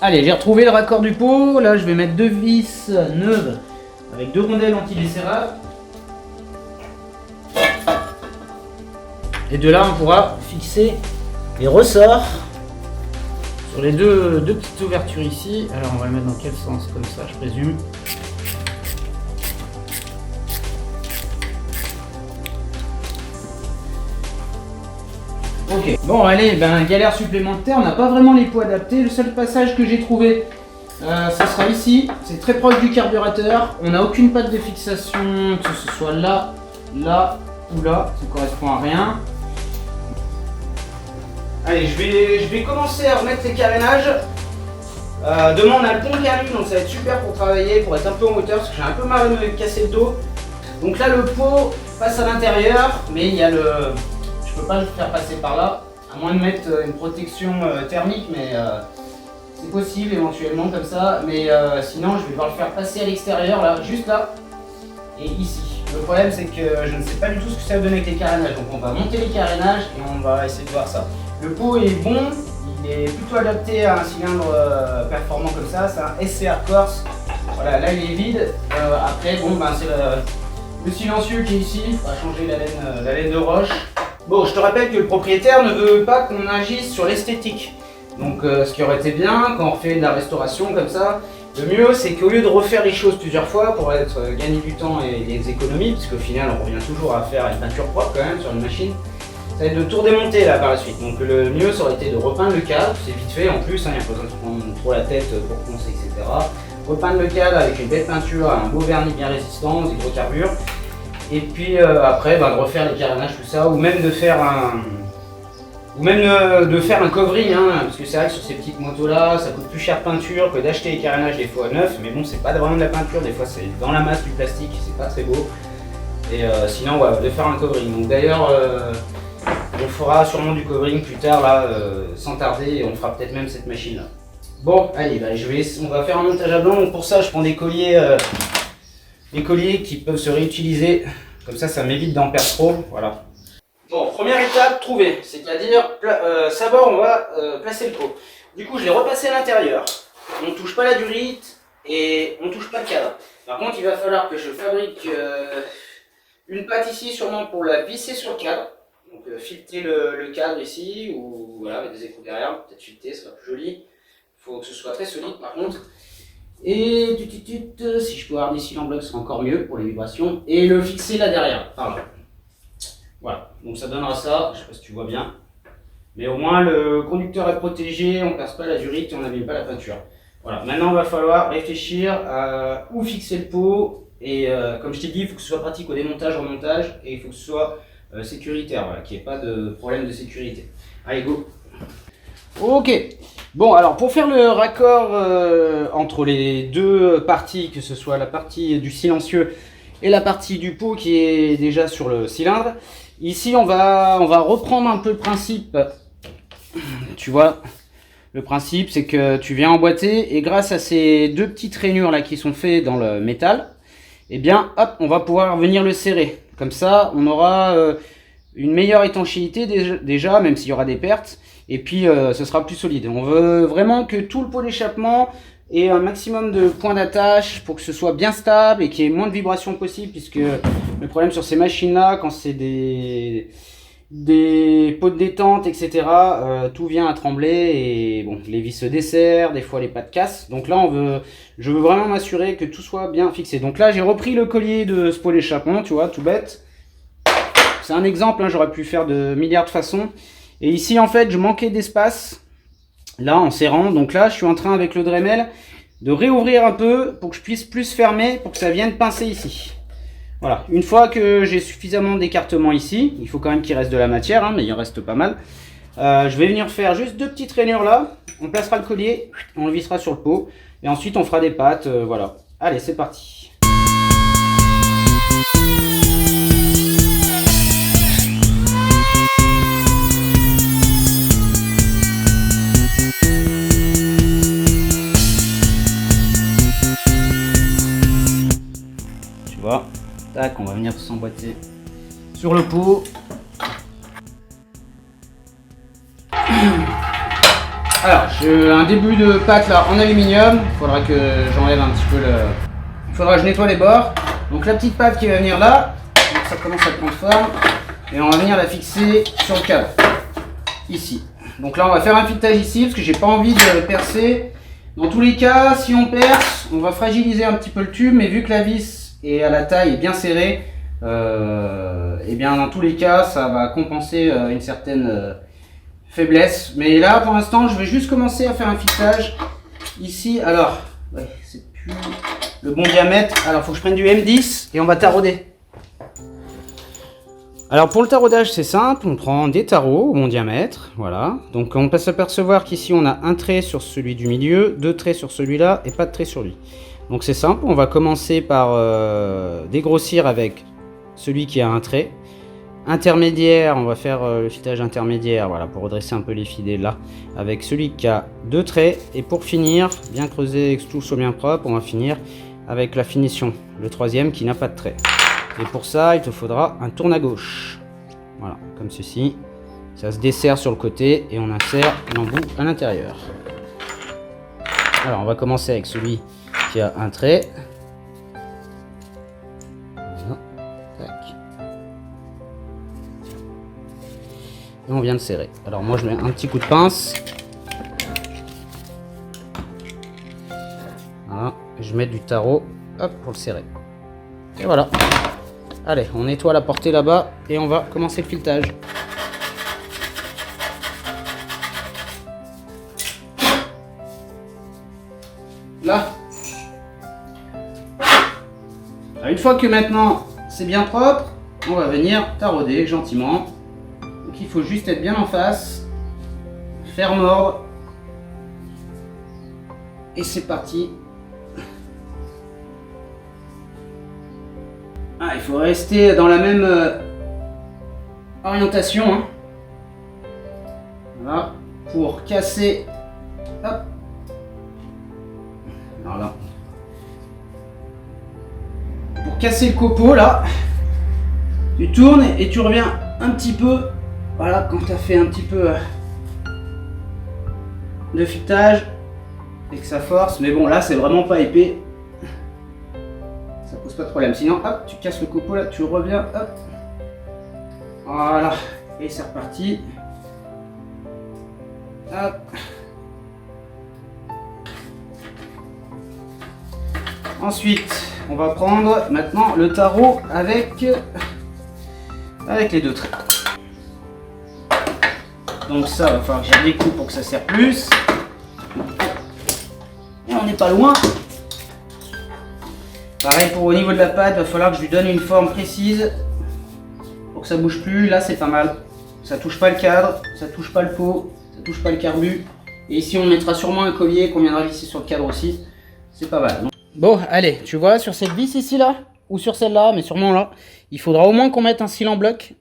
Allez, j'ai retrouvé le raccord du pot. Là, je vais mettre 2 vis neuves avec 2 rondelles anti-décerrables. Et de là, on pourra fixer les ressorts sur les deux petites ouvertures ici. Alors, on va le mettre dans quel sens? Comme ça, je présume. Ok, bon allez, galère supplémentaire, on n'a pas vraiment les pots adaptés. Le seul passage que j'ai trouvé, ça sera ici, c'est très proche du carburateur. On n'a aucune patte de fixation, que ce soit là, là ou là, ça correspond à rien. Allez, je vais commencer à remettre les carénages. Demain on a le pont qui arrive, donc ça va être super pour travailler, pour être un peu en hauteur, parce que j'ai un peu marre de me casser le dos. Donc là le pot passe à l'intérieur, mais il y a le... Je peux pas le faire passer par là, à moins de mettre une protection thermique, mais c'est possible éventuellement comme ça. Mais sinon, je vais devoir le faire passer à l'extérieur, là, juste là, et ici. Le problème, c'est que je ne sais pas du tout ce que ça va donner avec les carénages. Donc on va monter les carénages et on va essayer de voir ça. Le pot est bon, il est plutôt adapté à un cylindre performant comme ça. C'est un SCR Corse. Voilà, là il est vide. Après, bon, c'est le silencieux qui est ici. On va changer la laine de roche. Bon, je te rappelle que le propriétaire ne veut pas qu'on agisse sur l'esthétique. Donc ce qui aurait été bien quand on refait de la restauration comme ça, le mieux c'est qu'au lieu de refaire les choses plusieurs fois pour gagner du temps et des économies, parce qu'au final on revient toujours à faire une peinture propre quand même sur une machine, ça va être de tout redémonter là par la suite. Donc le mieux ça aurait été de repeindre le cadre, c'est vite fait en plus, il n'y a pas besoin de se prendre trop la tête pour poncer, etc. Repeindre le cadre avec une belle peinture, un beau vernis bien résistant aux hydrocarbures. Et puis après, de refaire les carénages, tout ça, ou même de faire un covering, hein, parce que c'est vrai que sur ces petites motos là, ça coûte plus cher peinture que d'acheter les carénages des fois neufs, mais bon, c'est pas vraiment de la peinture, des fois c'est dans la masse du plastique, c'est pas très beau. Et sinon, ouais, de faire un covering. Donc d'ailleurs, on fera sûrement du covering plus tard là, sans tarder, et on fera peut-être même cette machine là. Bon, allez, on va faire un montage à blanc. Donc pour ça, je prends des colliers. Les colliers qui peuvent se réutiliser, comme ça m'évite d'en perdre trop, voilà. Bon, première étape, trouver, c'est-à-dire savoir où on va placer le pot. Du coup, je l'ai repassé à l'intérieur, on ne touche pas la durite et on ne touche pas le cadre. Par contre, il va falloir que je fabrique une patte ici, sûrement pour la visser sur le cadre. Donc fileter le cadre ici, ou voilà, avec des écrous derrière, peut-être fileter, ça sera plus joli. Il faut que ce soit très solide par contre. Et si je peux avoir des cils en bloc, ce sera encore mieux pour les vibrations. Et le fixer là derrière, par là. Voilà, donc ça donnera ça, je sais pas si tu vois bien. Mais au moins le conducteur est protégé, on ne perce pas la durite et on n'abîme pas la peinture. Voilà, maintenant il va falloir réfléchir à où fixer le pot. Et comme je t'ai dit, il faut que ce soit pratique au démontage, au remontage. Et il faut que ce soit sécuritaire, voilà, qu'il n'y ait pas de problème de sécurité. Allez, go! Ok, bon alors pour faire le raccord entre les deux parties, que ce soit la partie du silencieux et la partie du pot qui est déjà sur le cylindre, ici on va reprendre un peu le principe. Tu vois, le principe c'est que tu viens emboîter et grâce à ces deux petites rainures là qui sont faites dans le métal, eh bien hop, on va pouvoir venir le serrer. Comme ça on aura une meilleure étanchéité déjà, même s'il y aura des pertes. Et puis ce sera plus solide. On veut vraiment que tout le pot d'échappement ait un maximum de points d'attache pour que ce soit bien stable et qu'il y ait moins de vibrations possible, puisque le problème sur ces machines là, quand c'est des pots de détente, etc., tout vient à trembler et bon, les vis se desserrent, des fois les pattes cassent. Donc là je veux vraiment m'assurer que tout soit bien fixé. Donc là j'ai repris le collier de ce pot d'échappement, tu vois, tout bête. C'est un exemple, hein, j'aurais pu faire de milliards de façons. Et ici en fait je manquais d'espace, là en serrant, donc là je suis en train avec le Dremel de réouvrir un peu pour que je puisse plus fermer, pour que ça vienne pincer ici. Voilà, une fois que j'ai suffisamment d'écartement ici, il faut quand même qu'il reste de la matière, hein, mais il en reste pas mal. Je vais venir faire juste deux petites rainures là, on placera le collier, on le vissera sur le pot, et ensuite on fera des pattes, voilà. Allez, c'est parti. Tac, on va venir s'emboîter sur le pot. Alors, j'ai un début de pâte là en aluminium. Il faudra que j'enlève un petit peu le... Il faudra que je nettoie les bords. Donc la petite pâte qui va venir là, donc ça commence à prendre forme. Et on va venir la fixer sur le cadre. Ici. Donc là on va faire un filetage ici parce que j'ai pas envie de percer. Dans tous les cas, si on perce, on va fragiliser un petit peu le tube, mais vu que la vis est à la taille et bien serrée, et bien dans tous les cas ça va compenser une certaine faiblesse. Mais là pour l'instant je vais juste commencer à faire un filetage ici. Alors, ouais, c'est plus le bon diamètre. Alors faut que je prenne du M10 et on va tarauder. Alors pour le taraudage c'est simple, on prend des tarots au bon diamètre, voilà. Donc on peut s'apercevoir qu'ici on a un trait sur celui du milieu, 2 traits sur celui-là et pas de trait sur lui. Donc c'est simple, on va commencer par dégrossir avec celui qui a un trait. Intermédiaire, on va faire le filetage intermédiaire, voilà, pour redresser un peu les filets là, avec celui qui a 2 traits. Et pour finir, bien creuser, que tout soit bien propre, on va finir avec la finition, le troisième qui n'a pas de trait. Et pour ça, il te faudra un tourne à gauche. Voilà, comme ceci. Ça se desserre sur le côté et on insère l'embout à l'intérieur. Alors, on va commencer avec celui qui a un trait. Voilà. Tac. Et on vient de serrer. Alors, moi, je mets un petit coup de pince. Voilà. Je mets du tarot, hop, pour le serrer. Et voilà. Allez, on nettoie la portée là-bas et on va commencer le filetage. Là. Alors, une fois que maintenant c'est bien propre, on va venir tarauder gentiment. Donc il faut juste être bien en face, faire mordre. Et c'est parti. Ah, il faut rester dans la même orientation. Hein. Voilà, pour casser. Hop. Alors là. Pour casser le copeau, là, tu tournes et tu reviens un petit peu. Voilà, quand tu as fait un petit peu de filetage et que ça force. Mais bon, là, c'est vraiment pas épais. Ça pose pas de problème. Sinon, hop, tu casses le copeau là, tu reviens, hop. Voilà. Et c'est reparti. Hop. Ensuite, on va prendre maintenant le tarot avec les 2 traits. Donc ça, va falloir que j'aille des coups pour que ça serre plus. Et on n'est pas loin. Pareil pour au niveau de la pâte, il va falloir que je lui donne une forme précise pour que ça bouge plus. Là c'est pas mal, ça touche pas le cadre, ça touche pas le pot, ça touche pas le carbu. Et ici on mettra sûrement un collier qu'on viendra visser sur le cadre aussi, c'est pas mal. Bon allez, tu vois sur cette vis ici là, ou sur celle-là, mais sûrement là, il faudra au moins qu'on mette un cil en bloc.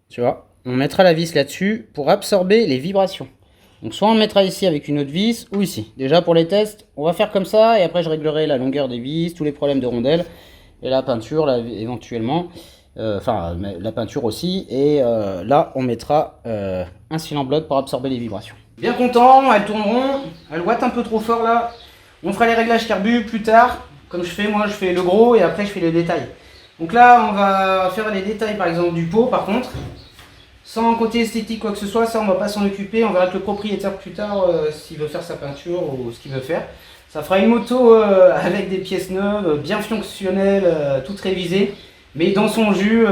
Tu vois, on mettra la vis là-dessus pour absorber les vibrations. Donc soit on le mettra ici avec une autre vis ou ici. Déjà pour les tests, on va faire comme ça et après je réglerai la longueur des vis, tous les problèmes de rondelles et la peinture là, éventuellement. Enfin la peinture aussi. Et là on mettra un cil en bloc pour absorber les vibrations. Bien content, elles tourneront. Elles ouattent un peu trop fort là. On fera les réglages carbu plus tard. Comme je fais, moi je fais le gros et après je fais les détails. Donc là on va faire les détails par exemple du pot par contre. Sans côté esthétique quoi que ce soit, ça on va pas s'en occuper, on verra avec le propriétaire plus tard s'il veut faire sa peinture ou ce qu'il veut faire. Ça fera une moto avec des pièces neuves, bien fonctionnelles, toutes révisées, mais dans son jus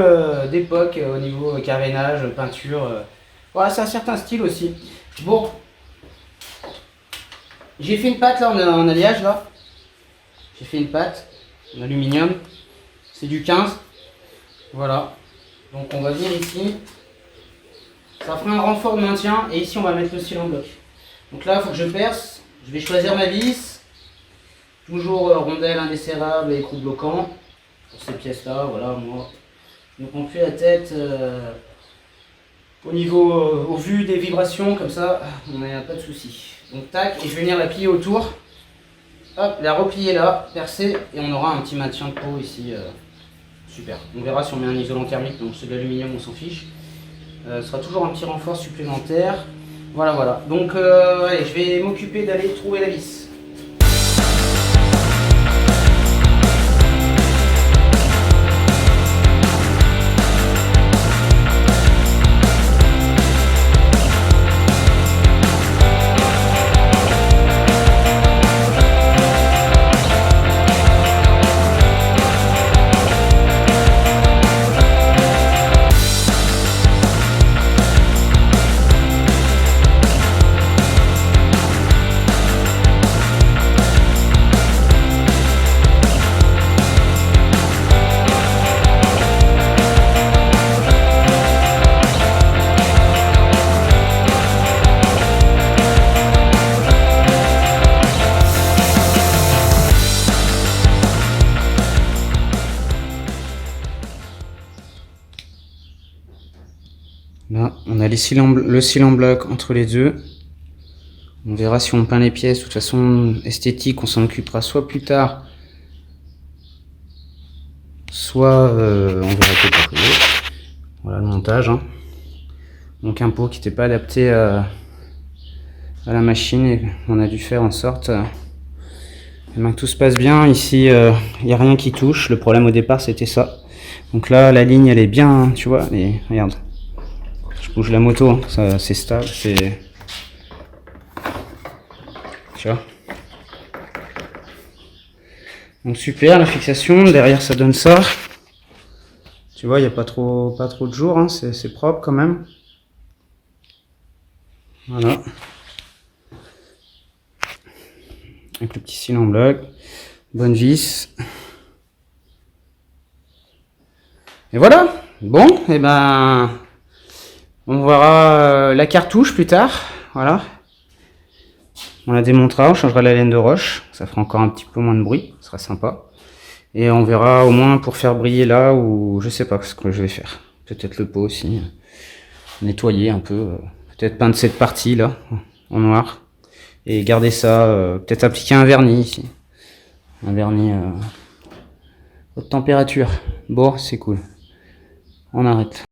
d'époque au niveau carénage, peinture. Voilà, c'est un certain style aussi. Bon, j'ai fait une pâte là en alliage là. J'ai fait une pâte en aluminium, c'est du 15. Voilà, donc on va venir ici. Ça fera un renfort de maintien et ici on va mettre le cil en bloc. Donc là il faut que je perce, je vais choisir ma vis, toujours rondelle indesserrable et écrou bloquant. Pour ces pièces là, voilà, moi je ne me prends plus la tête au niveau, au vu des vibrations comme ça, on n'a pas de souci. Donc tac, et je vais venir la plier autour, hop, la replier là, percer et on aura un petit maintien de peau ici, super. On verra si on met un isolant thermique, donc c'est de l'aluminium on s'en fiche. Ce sera toujours un petit renfort supplémentaire. Voilà, voilà. Donc, allez, je vais m'occuper d'aller trouver la vis. Là, on a le cylindre bloc entre les deux. On verra si on peint les pièces. De toute façon, esthétique, on s'en occupera soit plus tard, soit on verra peut-être après. Voilà le montage. Hein. Donc un pot qui n'était pas adapté à la machine et on a dû faire en sorte que tout se passe bien. Ici, il n'y a rien qui touche. Le problème au départ, c'était ça. Donc là, la ligne, elle est bien, tu vois. Et regarde. Je bouge la moto, hein. Ça c'est stable, c'est... Tu vois. Donc super, la fixation, derrière ça donne ça. Tu vois, il n'y a pas trop de jours, hein. C'est propre quand même. Voilà. Avec le petit cylindre en bloc. Bonne vis. Et voilà. Bon, et ben... On verra la cartouche plus tard, voilà. On la démontera, on changera la laine de roche, ça fera encore un petit peu moins de bruit, ça sera sympa. Et on verra au moins pour faire briller là, ou je sais pas ce que je vais faire. Peut-être le pot aussi, nettoyer un peu, peut-être peindre cette partie là, en noir. Et garder ça, peut-être appliquer un vernis ici. Un vernis haute température. Bon, c'est cool. On arrête.